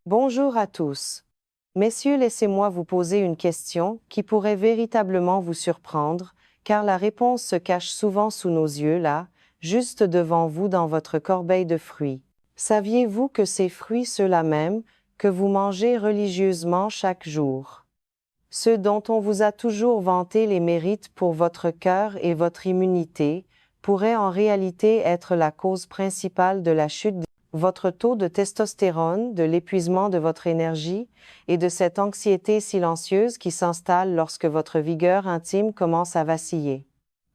Bonjour à tous. Messieurs, laissez-moi vous poser une question qui pourrait véritablement vous surprendre, car la réponse se cache souvent sous nos yeux là, juste devant vous dans votre corbeille de fruits. Saviez-vous que ces fruits, ceux-là même, que vous mangez religieusement chaque jour, ceux dont on vous a toujours vanté les mérites pour votre cœur et votre immunité, pourraient en réalité être la cause principale de la chute de votre taux de testostérone, de l'épuisement de votre énergie et de cette anxiété silencieuse qui s'installe lorsque votre vigueur intime commence à vaciller.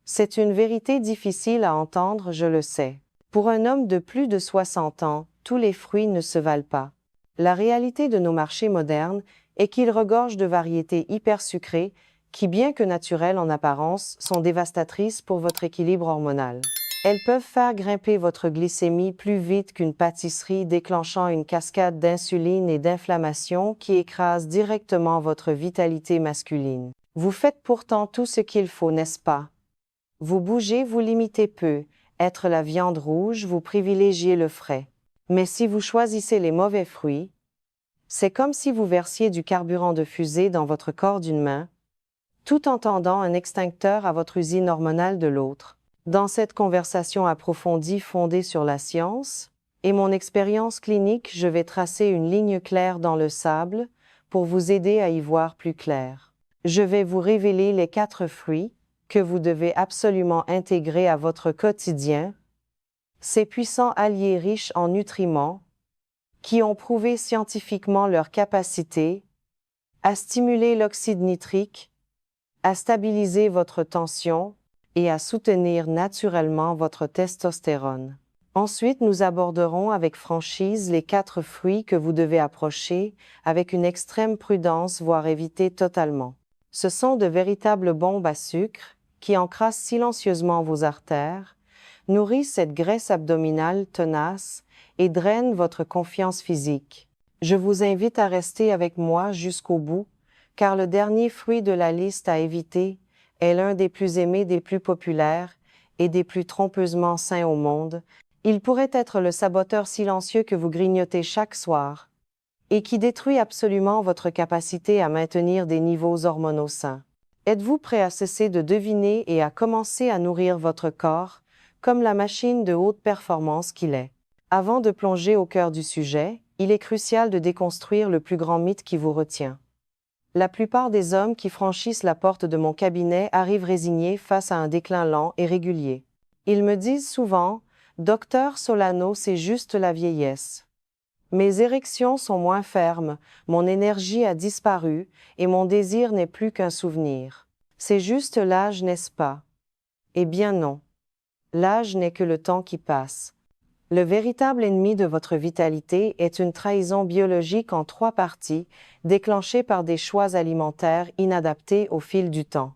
C'est une vérité difficile à entendre, je le sais. Pour un homme de plus de 60 ans, tous les fruits ne se valent pas. La réalité de nos marchés modernes est qu'ils regorgent de variétés hyper sucrées qui, bien que naturelles en apparence, sont dévastatrices pour votre équilibre hormonal. Elles peuvent faire grimper votre glycémie plus vite qu'une pâtisserie, déclenchant une cascade d'insuline et d'inflammation qui écrase directement votre vitalité masculine. Vous faites pourtant tout ce qu'il faut, n'est-ce pas? Vous bougez, vous limitez peu. Être la viande rouge, vous privilégiez le frais. Mais si vous choisissez les mauvais fruits, c'est comme si vous versiez du carburant de fusée dans votre corps d'une main, tout en tendant un extincteur à votre usine hormonale de l'autre. Dans cette conversation approfondie fondée sur la science et mon expérience clinique, je vais tracer une ligne claire dans le sable pour vous aider à y voir plus clair. Je vais vous révéler les 4 fruits que vous devez absolument intégrer à votre quotidien, ces puissants alliés riches en nutriments qui ont prouvé scientifiquement leur capacité à stimuler l'oxyde nitrique, à stabiliser votre tension et à soutenir naturellement votre testostérone. Ensuite, nous aborderons avec franchise les 4 fruits que vous devez approcher avec une extrême prudence, voire éviter totalement. Ce sont de véritables bombes à sucre qui encrassent silencieusement vos artères, nourrissent cette graisse abdominale tenace et drainent votre confiance physique. Je vous invite à rester avec moi jusqu'au bout, car le dernier fruit de la liste à éviter est l'un des plus aimés, des plus populaires et des plus trompeusement sains au monde. Il pourrait être le saboteur silencieux que vous grignotez chaque soir et qui détruit absolument votre capacité à maintenir des niveaux hormonaux sains. Êtes-vous prêt à cesser de deviner et à commencer à nourrir votre corps comme la machine de haute performance qu'il est? Avant de plonger au cœur du sujet, il est crucial de déconstruire le plus grand mythe qui vous retient. La plupart des hommes qui franchissent la porte de mon cabinet arrivent résignés face à un déclin lent et régulier. Ils me disent souvent « Docteur Solano, c'est juste la vieillesse. Mes érections sont moins fermes, mon énergie a disparu et mon désir n'est plus qu'un souvenir. C'est juste l'âge, n'est-ce pas? » Eh bien non. L'âge n'est que le temps qui passe. Le véritable ennemi de votre vitalité est une trahison biologique en 3 parties, déclenchée par des choix alimentaires inadaptés au fil du temps.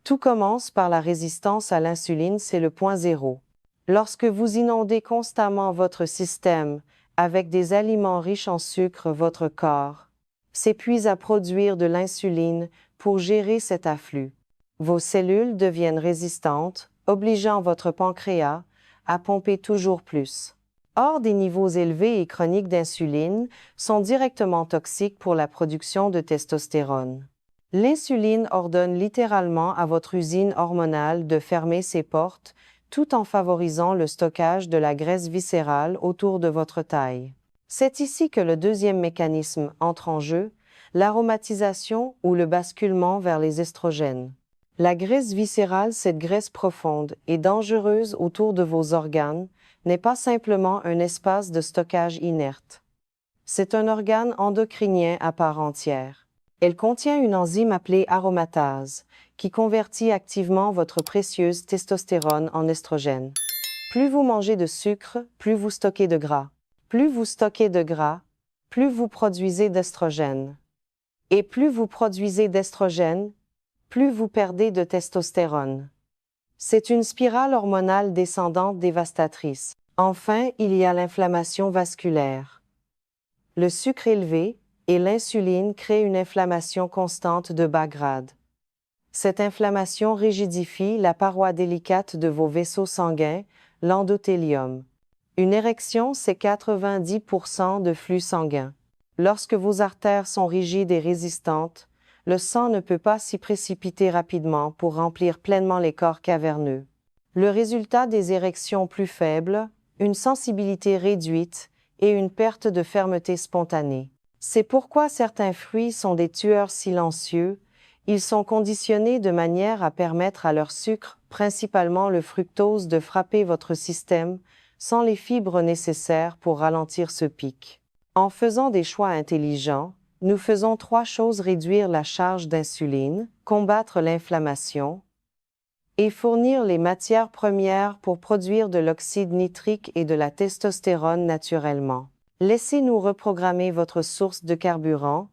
Tout commence par la résistance à l'insuline, c'est le point zéro. Lorsque vous inondez constamment votre système avec des aliments riches en sucre, votre corps s'épuise à produire de l'insuline pour gérer cet afflux. Vos cellules deviennent résistantes, obligeant votre pancréas à pomper toujours plus. Or, des niveaux élevés et chroniques d'insuline sont directement toxiques pour la production de testostérone. L'insuline ordonne littéralement à votre usine hormonale de fermer ses portes tout en favorisant le stockage de la graisse viscérale autour de votre taille. C'est ici que le deuxième mécanisme entre en jeu, l'aromatisation ou le basculement vers les estrogènes. La graisse viscérale, cette graisse profonde et dangereuse autour de vos organes, n'est pas simplement un espace de stockage inerte. C'est un organe endocrinien à part entière. Elle contient une enzyme appelée aromatase, qui convertit activement votre précieuse testostérone en estrogène. Plus vous mangez de sucre, plus vous stockez de gras. Plus vous stockez de gras, plus vous produisez d'estrogène. Et plus vous produisez d'estrogène, plus vous perdez de testostérone. C'est une spirale hormonale descendante dévastatrice. Enfin, il y a l'inflammation vasculaire. Le sucre élevé et l'insuline créent une inflammation constante de bas grade. Cette inflammation rigidifie la paroi délicate de vos vaisseaux sanguins, l'endothélium. Une érection, c'est 90% de flux sanguin. Lorsque vos artères sont rigides et résistantes, le sang ne peut pas s'y précipiter rapidement pour remplir pleinement les corps caverneux. Le résultat des érections plus faibles, une sensibilité réduite et une perte de fermeté spontanée. C'est pourquoi certains fruits sont des tueurs silencieux. Ils sont conditionnés de manière à permettre à leur sucre, principalement le fructose, de frapper votre système sans les fibres nécessaires pour ralentir ce pic. En faisant des choix intelligents, nous faisons 3 choses: réduire la charge d'insuline, combattre l'inflammation et fournir les matières premières pour produire de l'oxyde nitrique et de la testostérone naturellement. Laissez-nous reprogrammer votre source de carburant,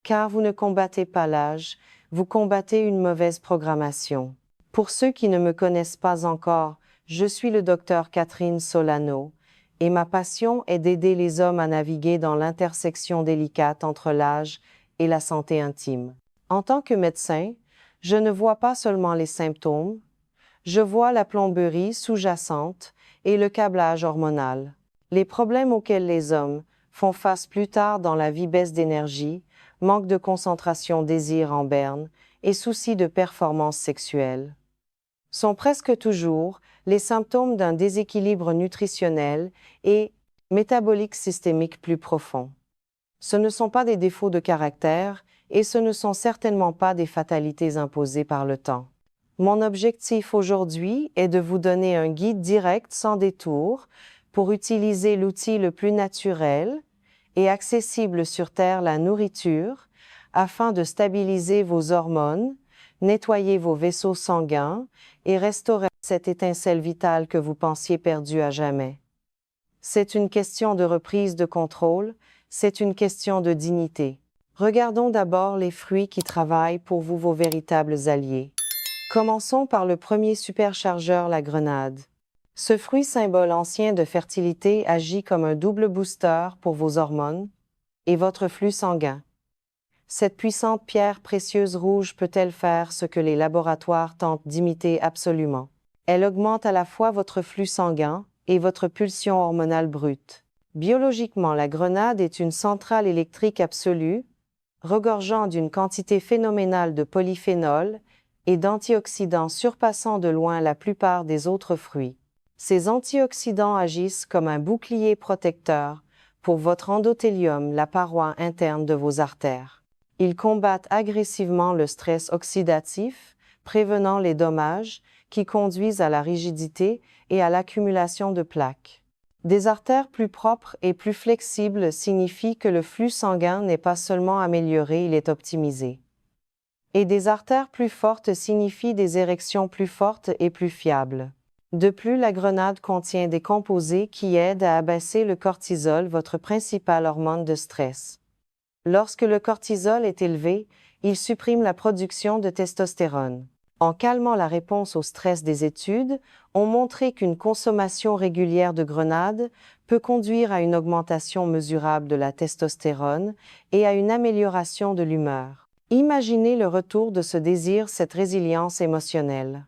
car vous ne combattez pas l'âge, vous combattez une mauvaise programmation. Pour ceux qui ne me connaissent pas encore, je suis le docteur Catherine Solano, et ma passion est d'aider les hommes à naviguer dans l'intersection délicate entre l'âge et la santé intime. En tant que médecin, je ne vois pas seulement les symptômes, je vois la plomberie sous-jacente et le câblage hormonal. Les problèmes auxquels les hommes font face plus tard dans la vie: baisse d'énergie, manque de concentration, désir en berne et soucis de performance sexuelle, sont presque toujours les symptômes d'un déséquilibre nutritionnel et métabolique systémique plus profond. Ce ne sont pas des défauts de caractère et ce ne sont certainement pas des fatalités imposées par le temps. Mon objectif aujourd'hui est de vous donner un guide direct sans détour pour utiliser l'outil le plus naturel et accessible sur Terre, la nourriture, afin de stabiliser vos hormones, nettoyer vos vaisseaux sanguins et restaurer cette étincelle vitale que vous pensiez perdue à jamais. C'est une question de reprise de contrôle, c'est une question de dignité. Regardons d'abord les fruits qui travaillent pour vous, vos véritables alliés. Commençons par le premier superchargeur, la grenade. Ce fruit, symbole ancien de fertilité, agit comme un double booster pour vos hormones et votre flux sanguin. Cette puissante pierre précieuse rouge peut-elle faire ce que les laboratoires tentent d'imiter absolument? Elle augmente à la fois votre flux sanguin et votre pulsion hormonale brute. Biologiquement, la grenade est une centrale électrique absolue, regorgeant d'une quantité phénoménale de polyphénols et d'antioxydants surpassant de loin la plupart des autres fruits. Ces antioxydants agissent comme un bouclier protecteur pour votre endothélium, la paroi interne de vos artères. Ils combattent agressivement le stress oxydatif, prévenant les dommages qui conduisent à la rigidité et à l'accumulation de plaques. Des artères plus propres et plus flexibles signifient que le flux sanguin n'est pas seulement amélioré, il est optimisé. Et des artères plus fortes signifient des érections plus fortes et plus fiables. De plus, la grenade contient des composés qui aident à abaisser le cortisol, votre principale hormone de stress. Lorsque le cortisol est élevé, il supprime la production de testostérone. En calmant la réponse au stress, des études ont montré qu'une consommation régulière de grenade peut conduire à une augmentation mesurable de la testostérone et à une amélioration de l'humeur. Imaginez le retour de ce désir, cette résilience émotionnelle.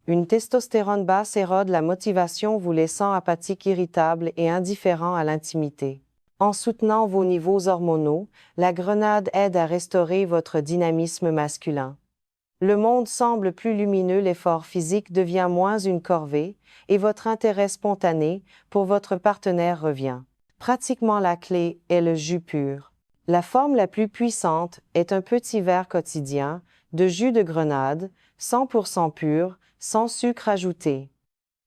Une testostérone basse érode la motivation, vous laissant apathique, irritable et indifférent à l'intimité. En soutenant vos niveaux hormonaux, la grenade aide à restaurer votre dynamisme masculin. Le monde semble plus lumineux, l'effort physique devient moins une corvée, et votre intérêt spontané pour votre partenaire revient. Pratiquement la clé est le jus pur. La forme la plus puissante est un petit verre quotidien de jus de grenade, 100% pur, sans sucre ajouté.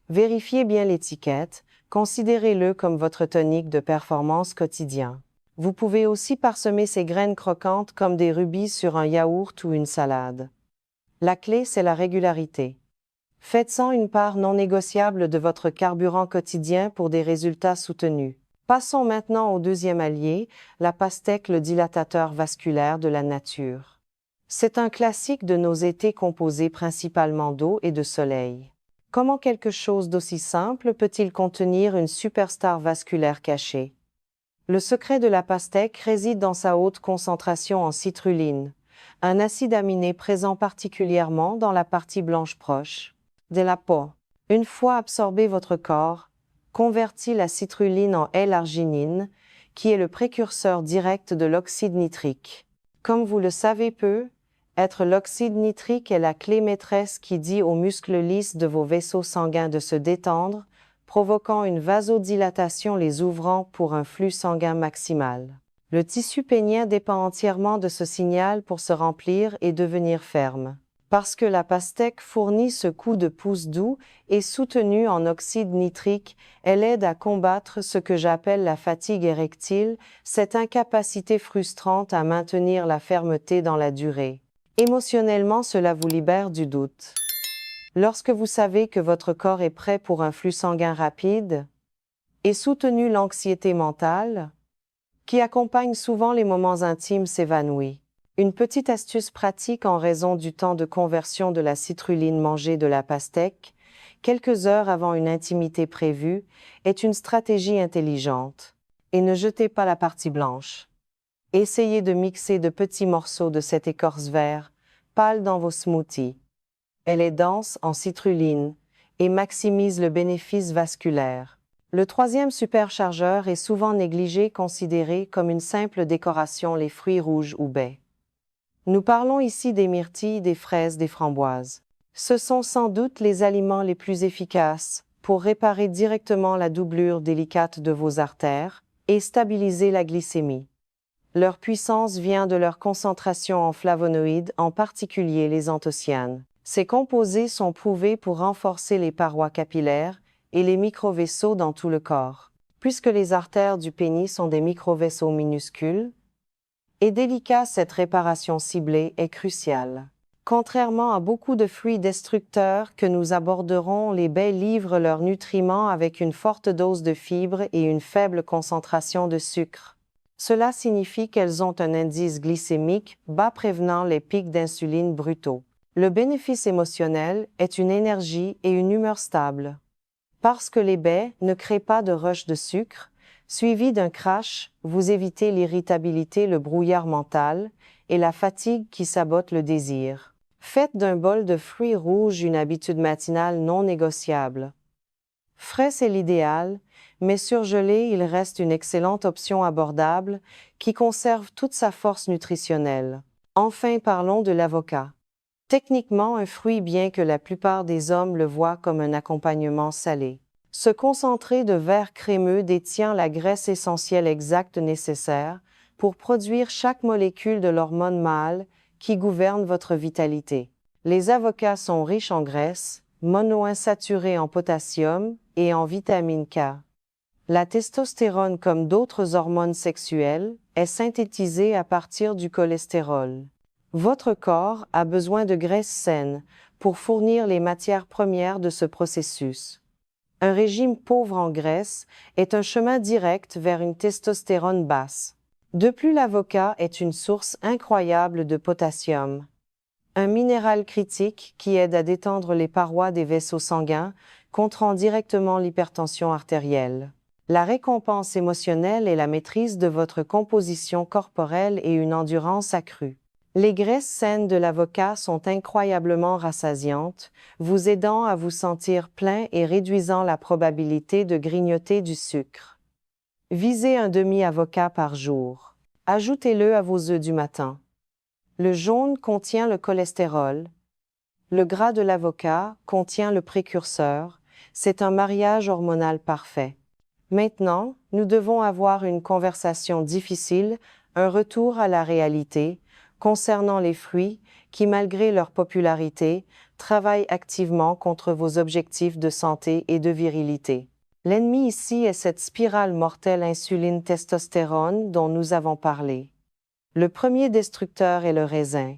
Vérifiez bien l'étiquette, considérez-le comme votre tonique de performance quotidien. Vous pouvez aussi parsemer ces graines croquantes comme des rubis sur un yaourt ou une salade. La clé, c'est la régularité. Faites-en une part non négociable de votre carburant quotidien pour des résultats soutenus. Passons maintenant au deuxième allié, la pastèque, le dilatateur vasculaire de la nature. C'est un classique de nos étés composé principalement d'eau et de soleil. Comment quelque chose d'aussi simple peut-il contenir une superstar vasculaire cachée? Le secret de la pastèque réside dans sa haute concentration en citrulline, un acide aminé présent particulièrement dans la partie blanche proche de la peau. Une fois absorbé, votre corps convertit la citrulline en L-arginine, qui est le précurseur direct de l'oxyde nitrique. Comme vous le savez peu, être l'oxyde nitrique est la clé maîtresse qui dit aux muscles lisses de vos vaisseaux sanguins de se détendre, provoquant une vasodilatation les ouvrant pour un flux sanguin maximal. Le tissu pénien dépend entièrement de ce signal pour se remplir et devenir ferme. Parce que la pastèque fournit ce coup de pouce doux et soutenu en oxyde nitrique, elle aide à combattre ce que j'appelle la fatigue érectile, cette incapacité frustrante à maintenir la fermeté dans la durée. Émotionnellement, cela vous libère du doute. Lorsque vous savez que votre corps est prêt pour un flux sanguin rapide, et soutenu, l'anxiété mentale, qui accompagne souvent les moments intimes, s'évanouit. Une petite astuce pratique en raison du temps de conversion de la citrulline mangée de la pastèque, quelques heures avant une intimité prévue, est une stratégie intelligente. Et ne jetez pas la partie blanche. Essayez de mixer de petits morceaux de cette écorce vert, pâle dans vos smoothies. Elle est dense en citrulline et maximise le bénéfice vasculaire. Le troisième superchargeur est souvent négligé, considéré comme une simple décoration, les fruits rouges ou baies. Nous parlons ici des myrtilles, des fraises, des framboises. Ce sont sans doute les aliments les plus efficaces pour réparer directement la doublure délicate de vos artères et stabiliser la glycémie. Leur puissance vient de leur concentration en flavonoïdes, en particulier les anthocyanes. Ces composés sont prouvés pour renforcer les parois capillaires et les microvaisseaux dans tout le corps. Puisque les artères du pénis sont des microvaisseaux minuscules et délicats, cette réparation ciblée est cruciale. Contrairement à beaucoup de fruits destructeurs que nous aborderons, les baies livrent leurs nutriments avec une forte dose de fibres et une faible concentration de sucre. Cela signifie qu'elles ont un indice glycémique bas prévenant les pics d'insuline brutaux. Le bénéfice émotionnel est une énergie et une humeur stable. Parce que les baies ne créent pas de rush de sucre, suivi d'un crash, vous évitez l'irritabilité, le brouillard mental et la fatigue qui sabotent le désir. Faites d'un bol de fruits rouges une habitude matinale non négociable. Frais, c'est l'idéal, mais surgelé, il reste une excellente option abordable qui conserve toute sa force nutritionnelle. Enfin, parlons de l'avocat. Techniquement un fruit, bien que la plupart des hommes le voient comme un accompagnement salé. Ce concentré de verre crémeux détient la graisse essentielle exacte nécessaire pour produire chaque molécule de l'hormone mâle qui gouverne votre vitalité. Les avocats sont riches en graisse, monoinsaturés en potassium et en vitamine K. La testostérone, comme d'autres hormones sexuelles, est synthétisée à partir du cholestérol. Votre corps a besoin de graisses saines pour fournir les matières premières de ce processus. Un régime pauvre en graisse est un chemin direct vers une testostérone basse. De plus, l'avocat est une source incroyable de potassium, un minéral critique qui aide à détendre les parois des vaisseaux sanguins, contrant directement l'hypertension artérielle. La récompense émotionnelle est la maîtrise de votre composition corporelle et une endurance accrue. Les graisses saines de l'avocat sont incroyablement rassasiantes, vous aidant à vous sentir plein et réduisant la probabilité de grignoter du sucre. Visez un demi-avocat par jour. Ajoutez-le à vos œufs du matin. Le jaune contient le cholestérol. Le gras de l'avocat contient le précurseur. C'est un mariage hormonal parfait. Maintenant, nous devons avoir une conversation difficile, un retour à la réalité, concernant les fruits qui, malgré leur popularité, travaillent activement contre vos objectifs de santé et de virilité. L'ennemi ici est cette spirale mortelle insuline-testostérone dont nous avons parlé. Le premier destructeur est le raisin.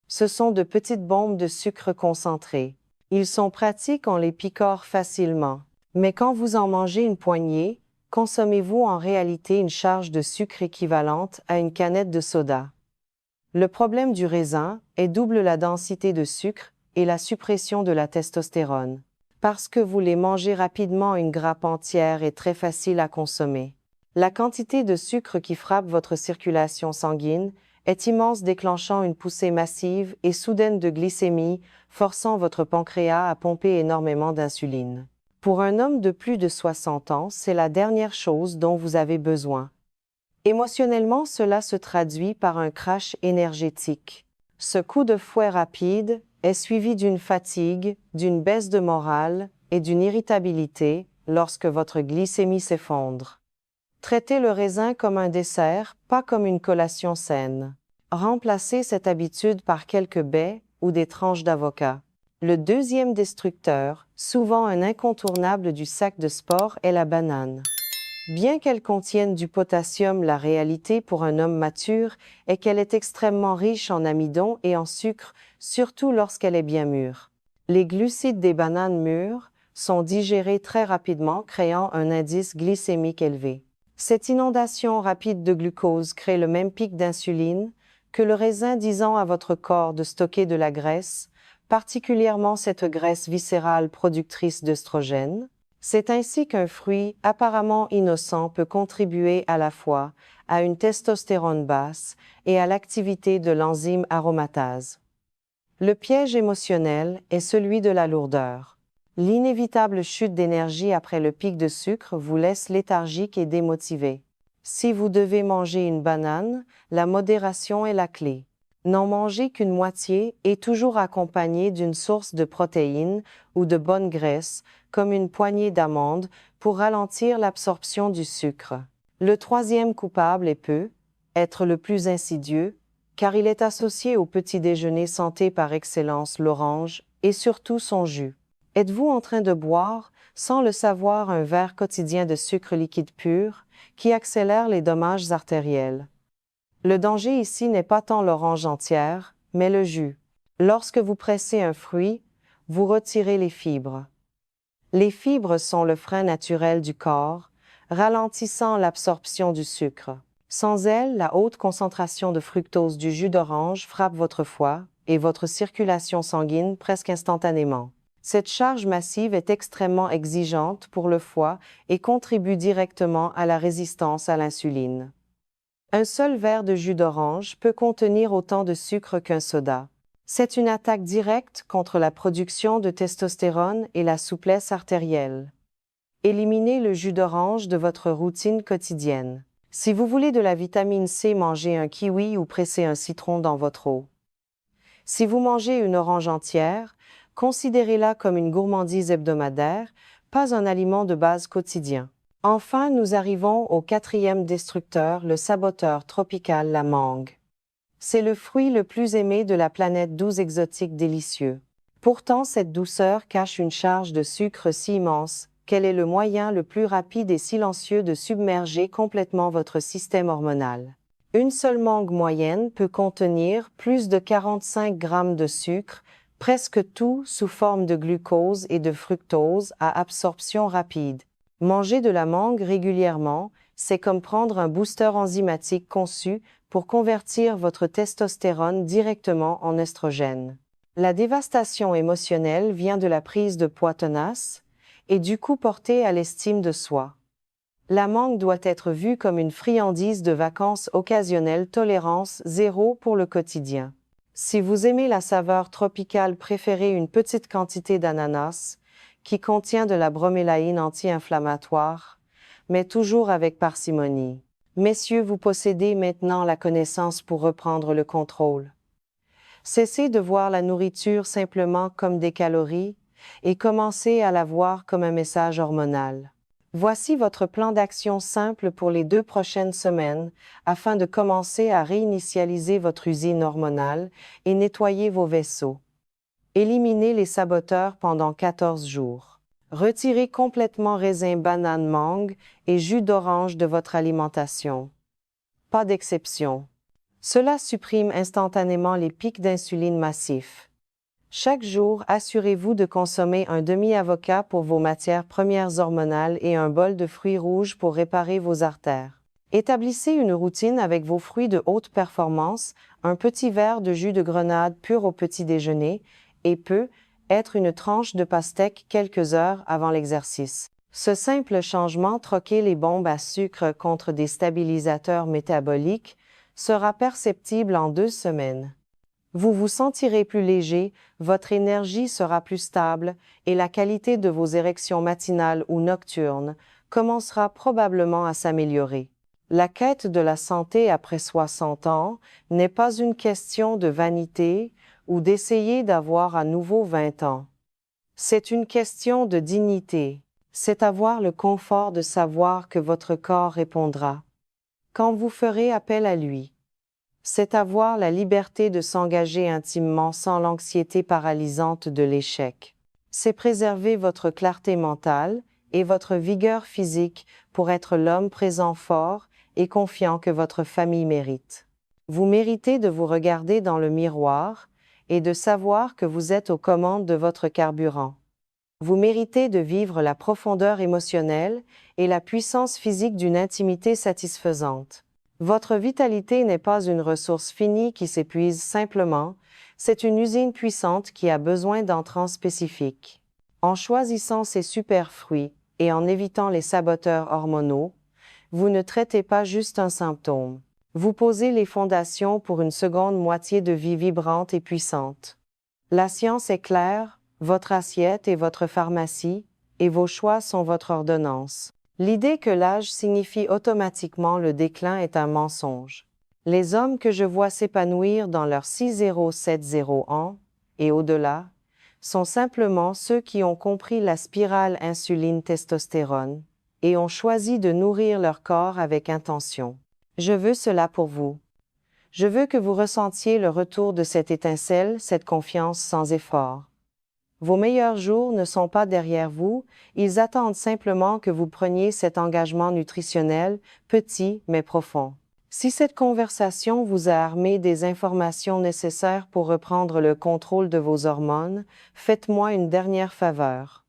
Ce sont de petites bombes de sucre concentré. Ils sont pratiques, on les picore facilement. Mais quand vous en mangez une poignée, consommez-vous en réalité une charge de sucre équivalente à une canette de soda. Le problème du raisin est double: la densité de sucre et la suppression de la testostérone. Parce que vous les mangez rapidement, une grappe entière est très facile à consommer. La quantité de sucre qui frappe votre circulation sanguine est immense, déclenchant une poussée massive et soudaine de glycémie, forçant votre pancréas à pomper énormément d'insuline. Pour un homme de plus de 60 ans, c'est la dernière chose dont vous avez besoin. Émotionnellement, cela se traduit par un crash énergétique. Ce coup de fouet rapide est suivi d'une fatigue, d'une baisse de morale et d'une irritabilité lorsque votre glycémie s'effondre. Traitez le raisin comme un dessert, pas comme une collation saine. Remplacez cette habitude par quelques baies ou des tranches d'avocat. Le deuxième destructeur, souvent un incontournable du sac de sport, est la banane. Bien qu'elle contienne du potassium, la réalité pour un homme mature est qu'elle est extrêmement riche en amidon et en sucre, surtout lorsqu'elle est bien mûre. Les glucides des bananes mûres sont digérés très rapidement, créant un indice glycémique élevé. Cette inondation rapide de glucose crée le même pic d'insuline que le raisin, disant à votre corps de stocker de la graisse, particulièrement cette graisse viscérale productrice d'œstrogène. C'est ainsi qu'un fruit apparemment innocent peut contribuer à la fois à une testostérone basse et à l'activité de l'enzyme aromatase. Le piège émotionnel est celui de la lourdeur. L'inévitable chute d'énergie après le pic de sucre vous laisse léthargique et démotivé. Si vous devez manger une banane, la modération est la clé. N'en mangez qu'une moitié et toujours accompagnée d'une source de protéines ou de bonne graisse, comme une poignée d'amandes, pour ralentir l'absorption du sucre. Le troisième coupable peut être le plus insidieux, car il est associé au petit déjeuner santé par excellence, l'orange, et surtout son jus. Êtes-vous en train de boire, sans le savoir, un verre quotidien de sucre liquide pur, qui accélère les dommages artériels? Le danger ici n'est pas tant l'orange entière, mais le jus. Lorsque vous pressez un fruit, vous retirez les fibres. Les fibres sont le frein naturel du corps, ralentissant l'absorption du sucre. Sans elles, la haute concentration de fructose du jus d'orange frappe votre foie et votre circulation sanguine presque instantanément. Cette charge massive est extrêmement exigeante pour le foie et contribue directement à la résistance à l'insuline. Un seul verre de jus d'orange peut contenir autant de sucre qu'un soda. C'est une attaque directe contre la production de testostérone et la souplesse artérielle. Éliminez le jus d'orange de votre routine quotidienne. Si vous voulez de la vitamine C, mangez un kiwi ou pressez un citron dans votre eau. Si vous mangez une orange entière, considérez-la comme une gourmandise hebdomadaire, pas un aliment de base quotidien. Enfin, nous arrivons au quatrième destructeur, le saboteur tropical, la mangue. C'est le fruit le plus aimé de la planète, doux, exotique, délicieux. Pourtant, cette douceur cache une charge de sucre si immense qu'elle est le moyen le plus rapide et silencieux de submerger complètement votre système hormonal. Une seule mangue moyenne peut contenir plus de 45 grammes de sucre, presque tout sous forme de glucose et de fructose à absorption rapide. Manger de la mangue régulièrement, c'est comme prendre un booster enzymatique conçu pour convertir votre testostérone directement en œstrogène. La dévastation émotionnelle vient de la prise de poids tenace et du coup porté à l'estime de soi. La mangue doit être vue comme une friandise de vacances occasionnelles, tolérance zéro pour le quotidien. Si vous aimez la saveur tropicale, préférez une petite quantité d'ananas, qui contient de la bromélaïne anti-inflammatoire, mais toujours avec parcimonie. Messieurs, vous possédez maintenant la connaissance pour reprendre le contrôle. Cessez de voir la nourriture simplement comme des calories et commencez à la voir comme un message hormonal. Voici votre plan d'action simple pour les 2 prochaines semaines afin de commencer à réinitialiser votre usine hormonale et nettoyer vos vaisseaux. Éliminez les saboteurs pendant 14 jours. Retirez complètement raisin, banane, mangue et jus d'orange de votre alimentation. Pas d'exception. Cela supprime instantanément les pics d'insuline massifs. Chaque jour, assurez-vous de consommer un demi-avocat pour vos matières premières hormonales et un bol de fruits rouges pour réparer vos artères. Établissez une routine avec vos fruits de haute performance, un petit verre de jus de grenade pur au petit déjeuner, et peut être une tranche de pastèque quelques heures avant l'exercice. Ce simple changement, troquer les bombes à sucre contre des stabilisateurs métaboliques, sera perceptible en 2 semaines. Vous vous sentirez plus léger, votre énergie sera plus stable et la qualité de vos érections matinales ou nocturnes commencera probablement à s'améliorer. La quête de la santé après 60 ans n'est pas une question de vanité ou d'essayer d'avoir à nouveau 20 ans. C'est une question de dignité. C'est avoir le confort de savoir que votre corps répondra quand vous ferez appel à lui. C'est avoir la liberté de s'engager intimement sans l'anxiété paralysante de l'échec. C'est préserver votre clarté mentale et votre vigueur physique pour être l'homme présent fort et confiant que votre famille mérite. Vous méritez de vous regarder dans le miroir et de savoir que vous êtes aux commandes de votre carburant. Vous méritez de vivre la profondeur émotionnelle et la puissance physique d'une intimité satisfaisante. Votre vitalité n'est pas une ressource finie qui s'épuise simplement, c'est une usine puissante qui a besoin d'entrants spécifiques. En choisissant ces superfruits et en évitant les saboteurs hormonaux, vous ne traitez pas juste un symptôme. Vous posez les fondations pour une seconde moitié de vie vibrante et puissante. La science est claire, votre assiette est votre pharmacie, et vos choix sont votre ordonnance. L'idée que l'âge signifie automatiquement le déclin est un mensonge. Les hommes que je vois s'épanouir dans leurs 6070 ans, et au-delà, sont simplement ceux qui ont compris la spirale insuline-testostérone, et ont choisi de nourrir leur corps avec intention. Je veux cela pour vous. Je veux que vous ressentiez le retour de cette étincelle, cette confiance sans effort. Vos meilleurs jours ne sont pas derrière vous, ils attendent simplement que vous preniez cet engagement nutritionnel, petit mais profond. Si cette conversation vous a armé des informations nécessaires pour reprendre le contrôle de vos hormones, faites-moi une dernière faveur.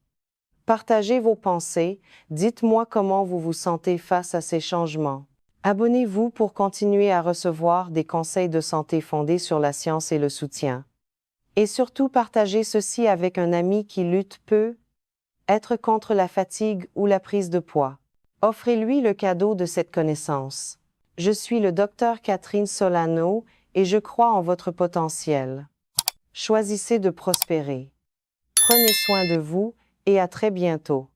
Partagez vos pensées, dites-moi comment vous vous sentez face à ces changements. Abonnez-vous pour continuer à recevoir des conseils de santé fondés sur la science et le soutien. Et surtout partagez ceci avec un ami qui lutte peu, être contre la fatigue ou la prise de poids. Offrez-lui le cadeau de cette connaissance. Je suis le Dr Catherine Solano et je crois en votre potentiel. Choisissez de prospérer. Prenez soin de vous et à très bientôt.